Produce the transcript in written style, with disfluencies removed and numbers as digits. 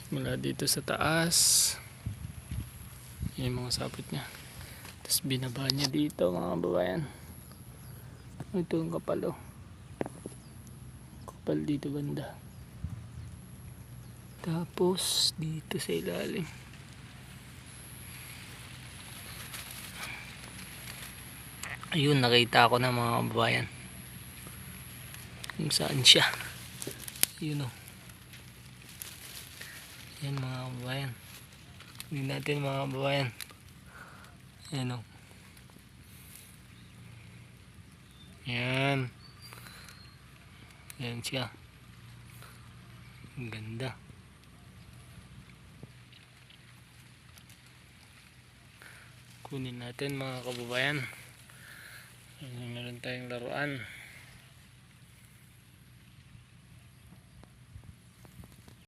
Mula dito sa taas. Yan yung mga sapot niya. Tapos binaba niya dito mga kababayan. Ito ang kapal oh. Kapal dito banda. Tapos dito sa ilalim. Ayun, nakita ko na mga kababayan kung saan siya. Ayun oh. Yan mga kababayan. Hindi natin mga kababayan. Ayan o. Yan. Yan siya. Ang ganda. Kunin natin mga kababayan. Meron tayong laruan.